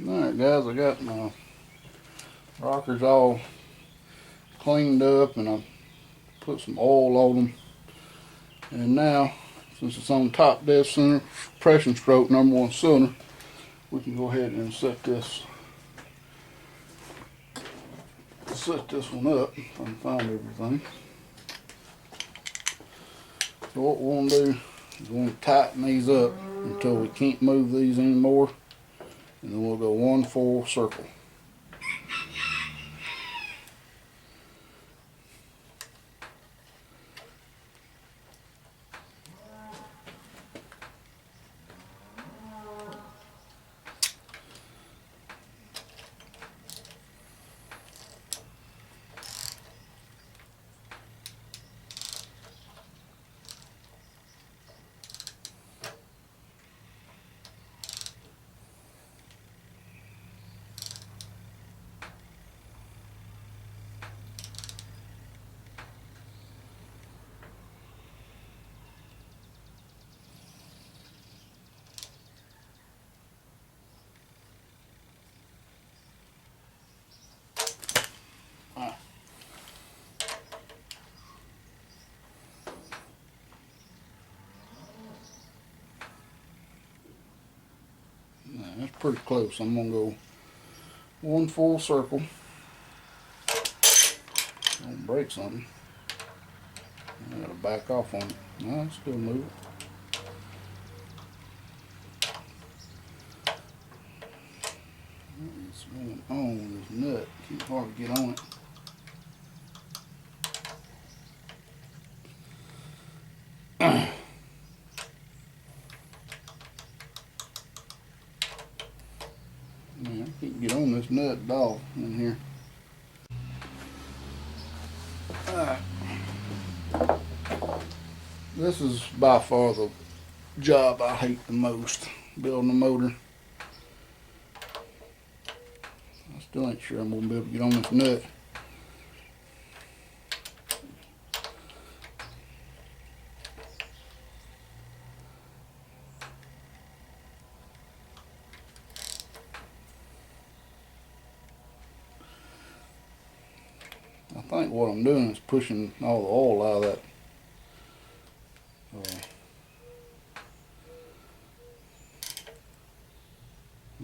Alright guys, I got my rockers all cleaned up and I put some oil on them. And now, since it's on top dead center, pressure stroke #1 cylinder, we can go ahead and set this one up if I can find everything. So what we want to do is we want to tighten these up until we can't move these anymore, and then we'll go one full circle. That's pretty close. I'm going to go one full circle. Don't break something. I got to back off on it. No, it's still moving. What's going on with this nut? Can't hardly get on it. Man, I can't get on this nut at all in here. Alright. This is by far the job I hate the most, building a motor. I still ain't sure I'm going to be able to get on this nut. I think what I'm doing is pushing all the oil out of that.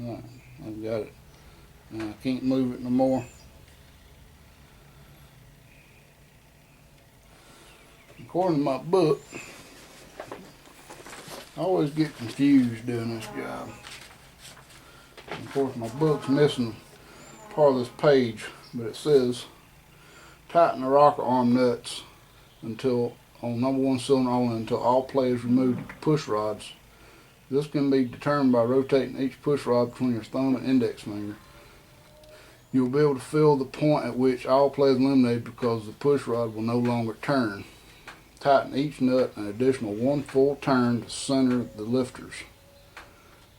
Alright, I've got it. Now I can't move it no more. According to my book, I always get confused doing this job. And of course my book's missing part of this page, but it says tighten the rocker arm nuts until on #1 cylinder only until all play is removed at the push rods. This can be determined by rotating each push rod between your thumb and index finger. You'll be able to feel the point at which all play is eliminated because the push rod will no longer turn. Tighten each nut an additional one full turn to center the lifters.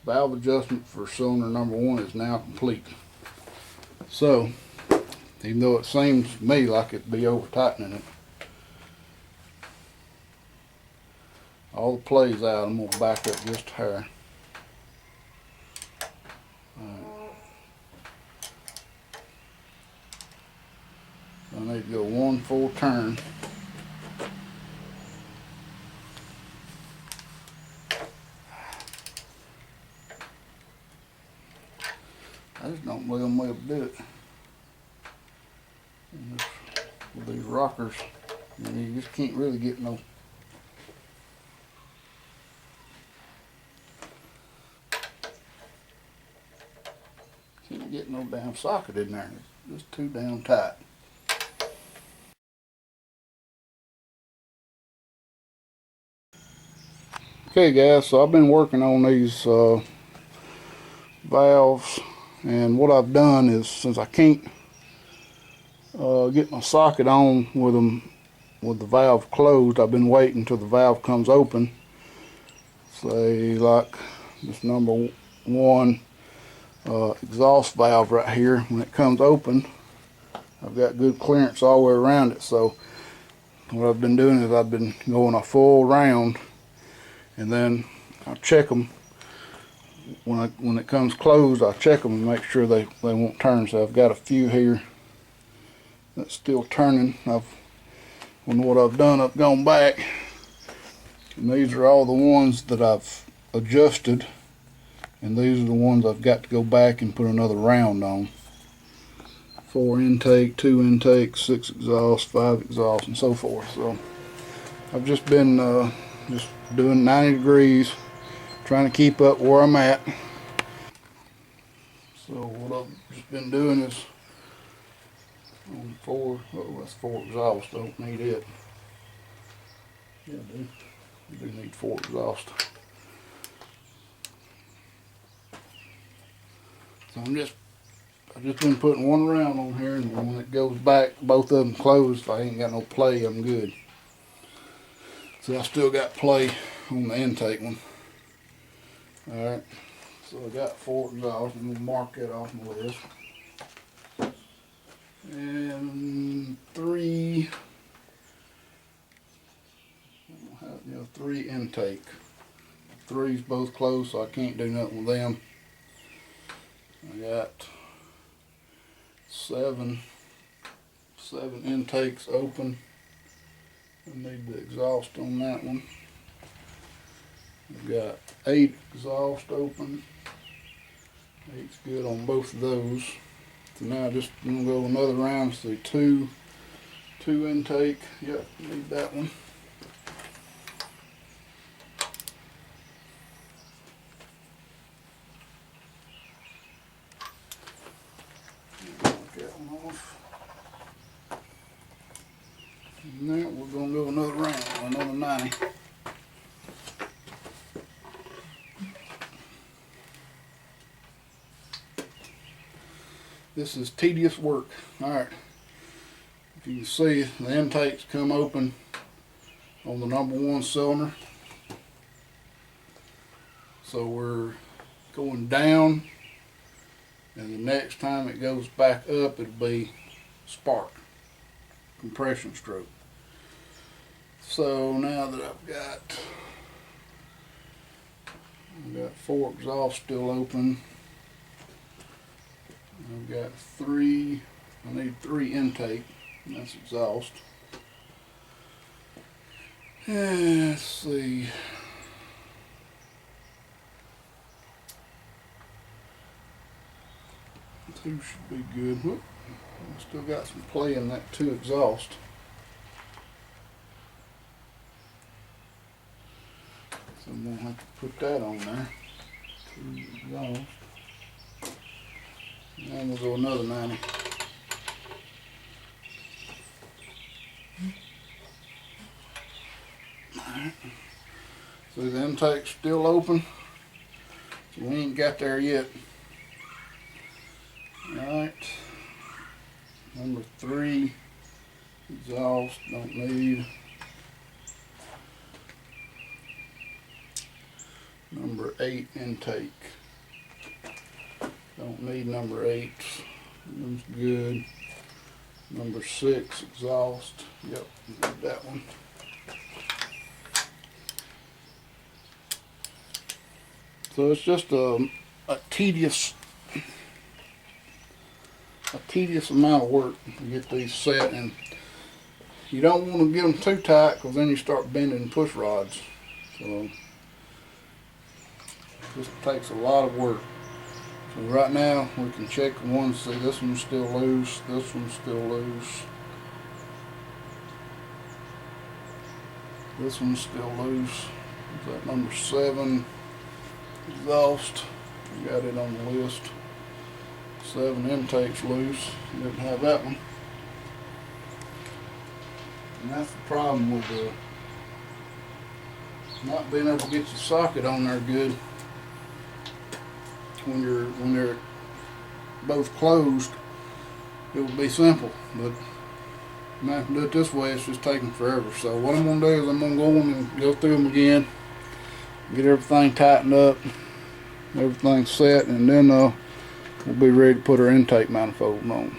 Valve adjustment for cylinder #1 is now complete. So, even though it seems to me like it'd be over tightening it, all the play's out. I'm going to back up just a hair. So I need to go one full turn. I just don't believe I'm able to do it. With these rockers, you just can't really get no. Can't get no damn socket in there. It's just too damn tight. Okay guys, so I've been working on these valves, and what I've done is, since I can't get my socket on with them with the valve closed, I've been waiting until the valve comes open. Say like this #1 exhaust valve right here, when it comes open, I've got good clearance all the way around it. So what I've been doing is I've been going a full round, and then I check them when it comes closed, I check them and make sure they won't turn. So I've got a few here that's still turning. What I've done, I've gone back, and these are all the ones that I've adjusted, and these are the ones I've got to go back and put another round on. 4 intake, 2 intake, 6 exhaust, 5 exhaust, and so forth. So I've just been just doing 90 degrees, trying to keep up where I'm at. So what I've just been doing is on 4, oh, that's 4 exhaust, don't need it. Yeah, I do. You do need 4 exhaust. So I've just been putting one round on here, and when it goes back, both of them closed. If I ain't got no play, I'm good. So I still got play on the intake one. Alright, so I got 4 exhaust. I'm going to mark that off my list. And 3, 3 intake. 3's both closed, so I can't do nothing with them. I got 7 intakes open. I need the exhaust on that one. I've got 8 exhaust open. 8's good on both of those. So now I'm just gonna go another round through 2 intake. Yep, need that one. Knock that one off. And now we're gonna go another round, another 90. This is tedious work. Alright, if you can see, the intakes come open on the number 1 cylinder. So we're going down, and the next time it goes back up, it'll be spark, compression stroke. So now that I've got 4 exhausts still open. I've got 3, I need 3 intake, and that's exhaust. And let's see. 2 should be good. Whoop. Still got some play in that 2 exhaust. So I'm going to have to put that on there. 2 exhaust. And we'll go another 90. Alright. So the intake's still open. So we ain't got there yet. Alright. Number 3 exhaust, don't need. Number 8 intake. Don't need number 8. That's good. Number 6 exhaust. Yep, need that one. So it's just a tedious amount of work to get these set, and you don't want to get them too tight because then you start bending push rods. So this takes a lot of work. So right now we can check one, see this one's still loose, this one's still loose, this one's still loose. Is that number 7 exhaust? We got it on the list. 7 intakes loose. Didn't have that one. And that's the problem with not being able to get your socket on there good. When they're both closed, it would be simple, but now if I do it this way, it's just taking forever. So what I'm going to do is I'm going to go in and go through them again, get everything tightened up, everything set, and then we'll be ready to put our intake manifold on.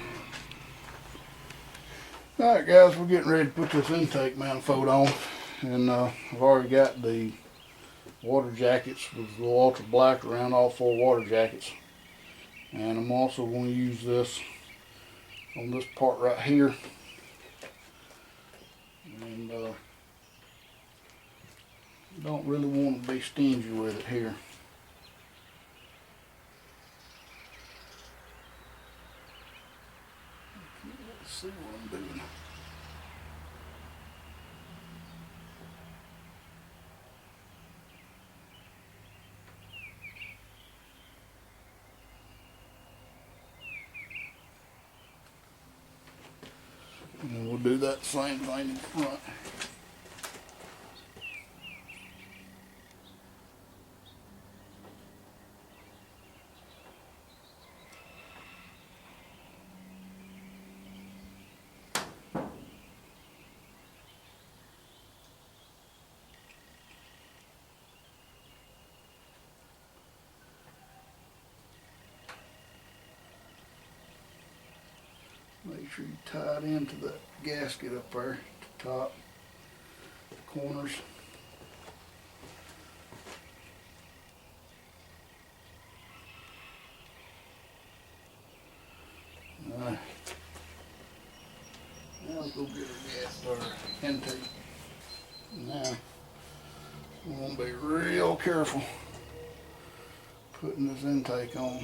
Alright guys, we're getting ready to put this intake manifold on, and I've already got the water jackets with the ultra black around all 4 water jackets. And I'm also going to use this on this part right here. And don't really want to be stingy with it here. Let's see what I'm doing. And then we'll do that same thing in front. Make sure you tie it into that gasket up there at the top, the corners. Alright. Now let's go get our gas starter intake. Now, we're going to be real careful putting this intake on.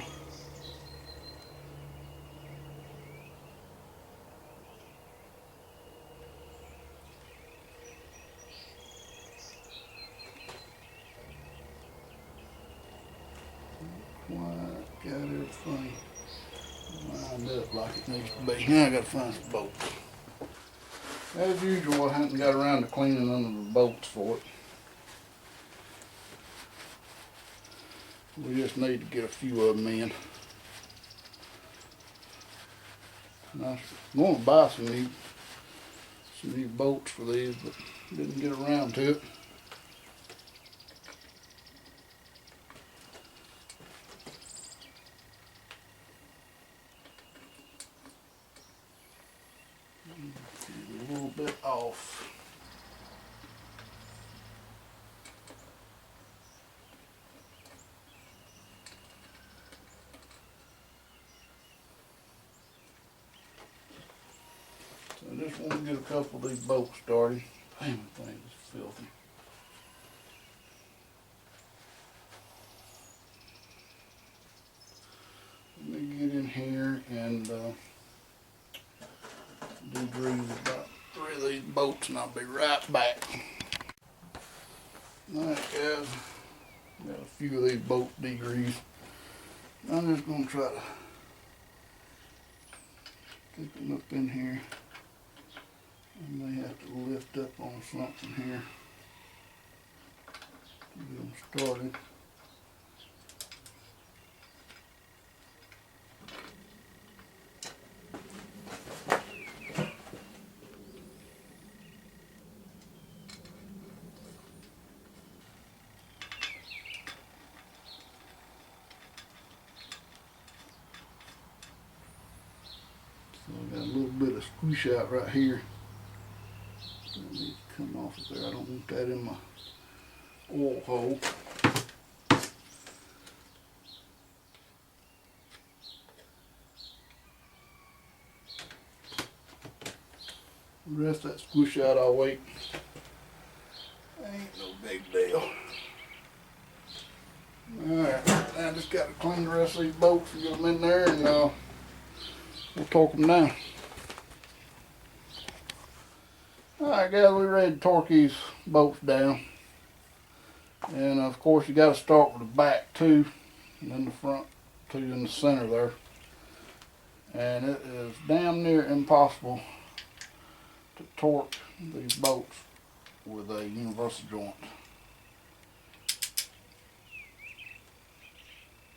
Quite got everything lined up like it needs to be. Now I gotta find some bolts. As usual, I haven't got around to cleaning under the bolts for it. We just need to get a few of them in. And I was going to buy some new bolts for these, but didn't get around to it. A little bit off. So I just want to get a couple of these bolts started. Damn, the thing is filthy. Let me get in here and degrease about 3 of these bolts and I'll be right back. Alright guys, got a few of these bolts degreased. I'm just going to try to stick them up in here. I may have to lift up on something here to get them started. So I got a little bit of squish out right here. That needs to come off of there. I don't want that in my oil hole. The rest of that squish out I'll wait. Ain't no big deal. Alright, I just got to clean the rest of these bolts and get them in there and we'll torque them down. Alright guys, we're ready to torque these bolts down. And of course you got to start with the back two and then the front two in the center there. And it is damn near impossible to torque these bolts with a universal joint.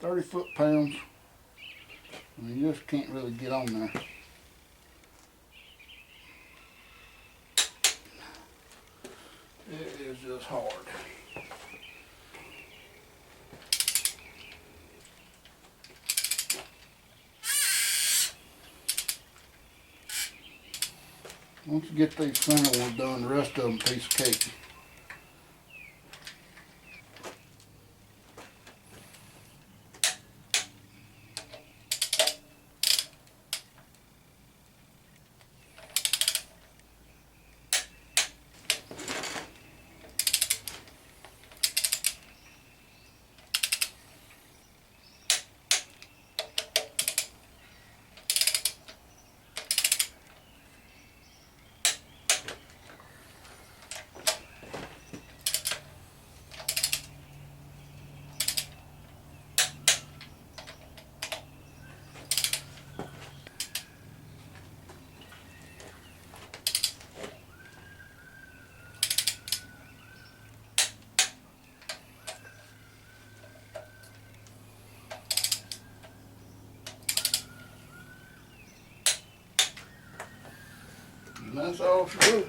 30 foot-pounds, and you just can't really get on there. It is just hard. Once you get these center ones done, the rest of them piece of cake. That's all she wrote.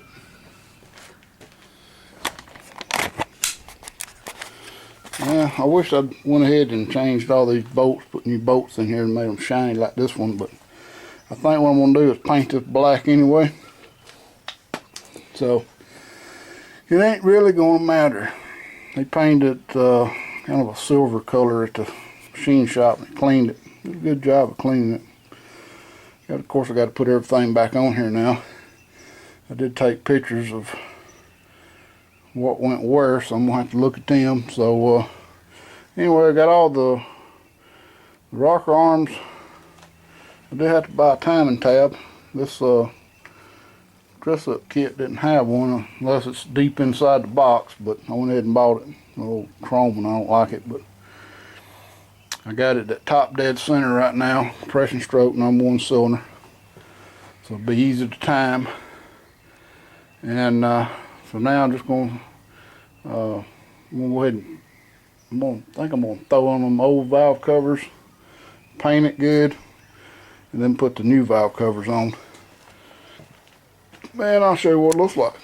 Yeah, I wish I'd went ahead and changed all these bolts, put new bolts in here and made them shiny like this one, but I think what I'm going to do is paint this black anyway. So, it ain't really going to matter. They painted it kind of a silver color at the machine shop and cleaned it. Did a good job of cleaning it. Of course, I got to put everything back on here now. I did take pictures of what went where, so I'm going to have to look at them. So, anyway, I got all the rocker arms. I did have to buy a timing tab. This dress-up kit didn't have one unless it's deep inside the box, but I went ahead and bought it. A little chrome and I don't like it, but I got it at top dead center right now. Compression stroke, #1 cylinder. So it'll be easy to time. And so now I'm just going to go ahead and I'm going to throw on them old valve covers, paint it good, and then put the new valve covers on. Man, I'll show you what it looks like.